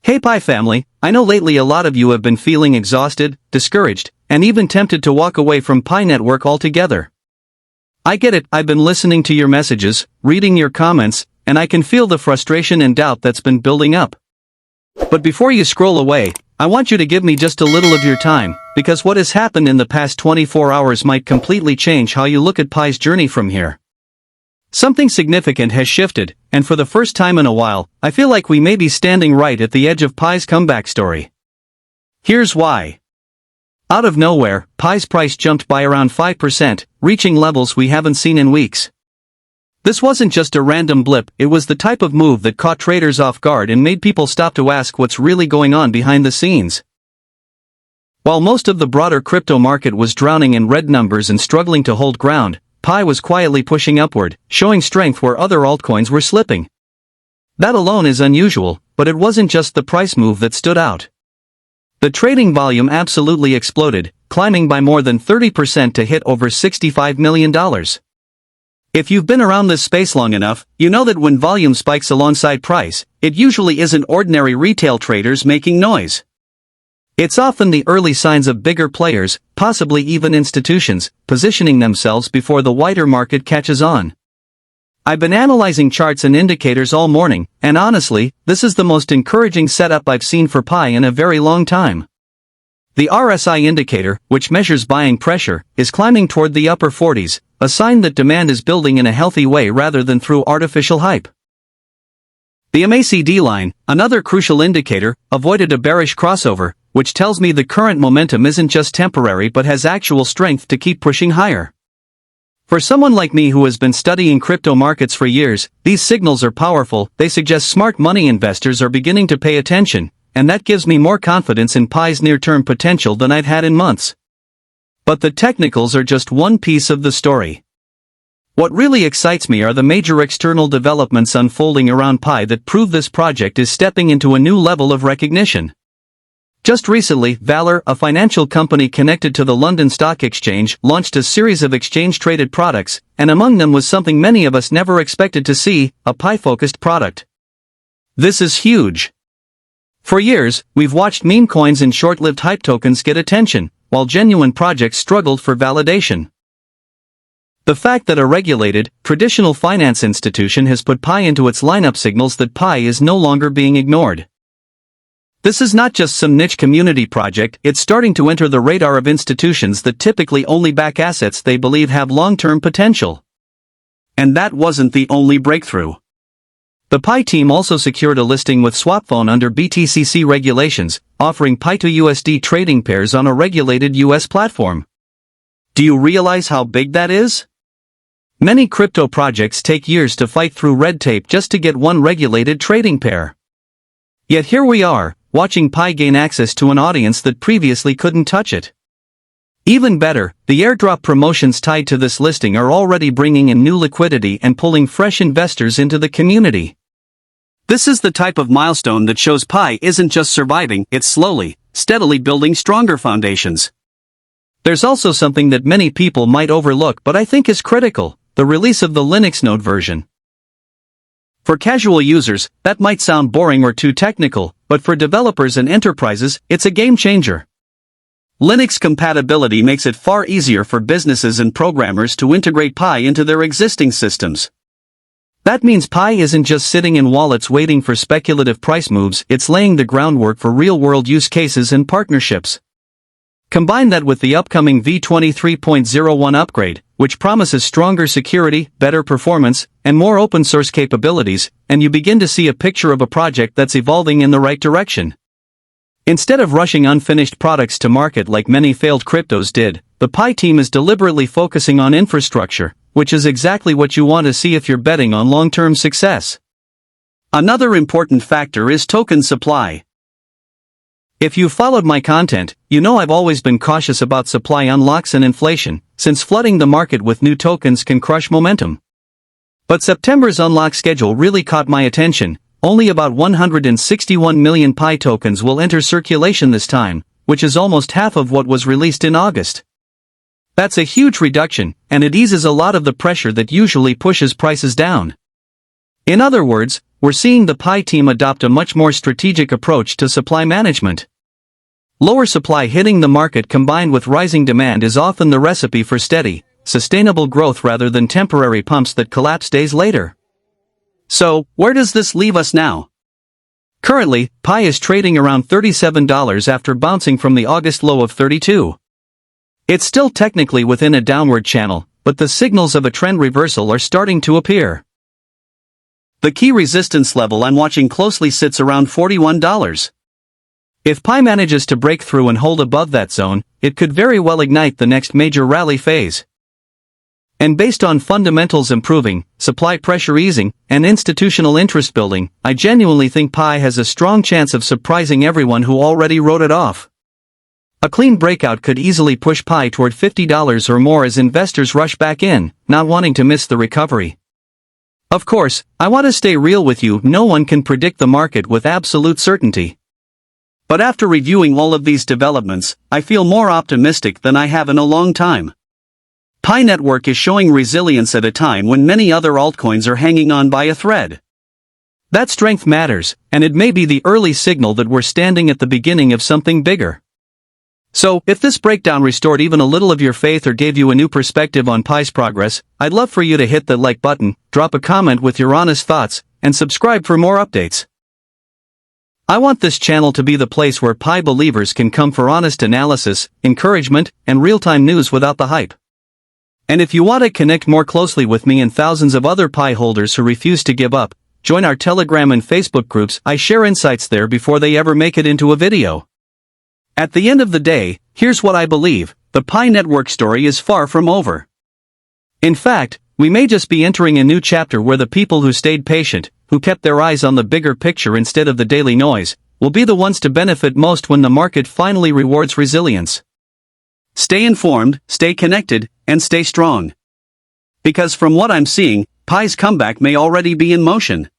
Hey Pi family, I know lately a lot of you have been feeling exhausted, discouraged, and even tempted to walk away from Pi Network altogether. I get it, I've been listening to your messages, reading your comments, and I can feel the frustration and doubt that's been building up. But before you scroll away, I want you to give me just a little of your time, because what has happened in the past 24 hours might completely change how you look at Pi's journey from here. Something significant has shifted, and for the first time in a while, I feel like we may be standing right at the edge of Pi's comeback story. Here's why. Out of nowhere, Pi's price jumped by around 5%, reaching levels we haven't seen in weeks. This wasn't just a random blip, it was the type of move that caught traders off guard and made people stop to ask what's really going on behind the scenes. While most of the broader crypto market was drowning in red numbers and struggling to hold ground, Pi was quietly pushing upward, showing strength where other altcoins were slipping. That alone is unusual, but it wasn't just the price move that stood out. The trading volume absolutely exploded, climbing by more than 30% to hit over $65 million. If you've been around this space long enough, you know that when volume spikes alongside price, it usually isn't ordinary retail traders making noise. It's often the early signs of bigger players, possibly even institutions, positioning themselves before the wider market catches on. I've been analyzing charts and indicators all morning, and honestly, this is the most encouraging setup I've seen for Pi in a very long time. The RSI indicator, which measures buying pressure, is climbing toward the upper 40s, a sign that demand is building in a healthy way rather than through artificial hype. The MACD line, another crucial indicator, avoided a bearish crossover, which tells me the current momentum isn't just temporary but has actual strength to keep pushing higher. For someone like me who has been studying crypto markets for years, these signals are powerful. They suggest smart money investors are beginning to pay attention, and that gives me more confidence in Pi's near-term potential than I've had in months. But the technicals are just one piece of the story. What really excites me are the major external developments unfolding around Pi that prove this project is stepping into a new level of recognition. Just recently, Valor, a financial company connected to the London Stock Exchange, launched a series of exchange-traded products, and among them was something many of us never expected to see, a Pi-focused product. This is huge. For years, we've watched meme coins and short-lived hype tokens get attention, while genuine projects struggled for validation. The fact that a regulated, traditional finance institution has put Pi into its lineup signals that Pi is no longer being ignored. This is not just some niche community project, it's starting to enter the radar of institutions that typically only back assets they believe have long-term potential. And that wasn't the only breakthrough. The Pi team also secured a listing with SwapPhone under BTCC regulations, offering Pi to USD trading pairs on a regulated US platform. Do you realize how big that is? Many crypto projects take years to fight through red tape just to get one regulated trading pair. Yet here we are, watching Pi gain access to an audience that previously couldn't touch it. Even better, the airdrop promotions tied to this listing are already bringing in new liquidity and pulling fresh investors into the community. This is the type of milestone that shows Pi isn't just surviving, it's slowly, steadily building stronger foundations. There's also something that many people might overlook but I think is critical, the release of the Linux node version. For casual users, that might sound boring or too technical, but for developers and enterprises, it's a game changer. Linux compatibility makes it far easier for businesses and programmers to integrate Pi into their existing systems. That means Pi isn't just sitting in wallets waiting for speculative price moves, it's laying the groundwork for real-world use cases and partnerships. Combine that with the upcoming v23.01 upgrade, which promises stronger security, better performance, and more open-source capabilities, and you begin to see a picture of a project that's evolving in the right direction. Instead of rushing unfinished products to market like many failed cryptos did, the Pi team is deliberately focusing on infrastructure, which is exactly what you want to see if you're betting on long-term success. Another important factor is token supply. If you've followed my content, you know I've always been cautious about supply unlocks and inflation, since flooding the market with new tokens can crush momentum. But September's unlock schedule really caught my attention. Only about 161 million Pi tokens will enter circulation this time, which is almost half of what was released in August. That's a huge reduction, and it eases a lot of the pressure that usually pushes prices down. In other words, we're seeing the Pi team adopt a much more strategic approach to supply management. Lower supply hitting the market combined with rising demand is often the recipe for steady, sustainable growth rather than temporary pumps that collapse days later. So, where does this leave us now? Currently, Pi is trading around $37 after bouncing from the August low of $32. It's still technically within a downward channel, but the signals of a trend reversal are starting to appear. The key resistance level I'm watching closely sits around $41. If Pi manages to break through and hold above that zone, it could very well ignite the next major rally phase. And based on fundamentals improving, supply pressure easing, and institutional interest building, I genuinely think Pi has a strong chance of surprising everyone who already wrote it off. A clean breakout could easily push Pi toward $50 or more as investors rush back in, not wanting to miss the recovery. Of course, I want to stay real with you, no one can predict the market with absolute certainty. But after reviewing all of these developments, I feel more optimistic than I have in a long time. Pi Network is showing resilience at a time when many other altcoins are hanging on by a thread. That strength matters, and it may be the early signal that we're standing at the beginning of something bigger. So, if this breakdown restored even a little of your faith or gave you a new perspective on Pi's progress, I'd love for you to hit the like button, drop a comment with your honest thoughts, and subscribe for more updates. I want this channel to be the place where Pi believers can come for honest analysis, encouragement, and real-time news without the hype. And if you want to connect more closely with me and thousands of other Pi holders who refuse to give up, join our Telegram and Facebook groups. I share insights there before they ever make it into a video. At the end of the day, here's what I believe: the Pi Network story is far from over. In fact, we may just be entering a new chapter where the people who stayed patient, who kept their eyes on the bigger picture instead of the daily noise, will be the ones to benefit most when the market finally rewards resilience. Stay informed, stay connected, and stay strong. Because from what I'm seeing, Pi's comeback may already be in motion.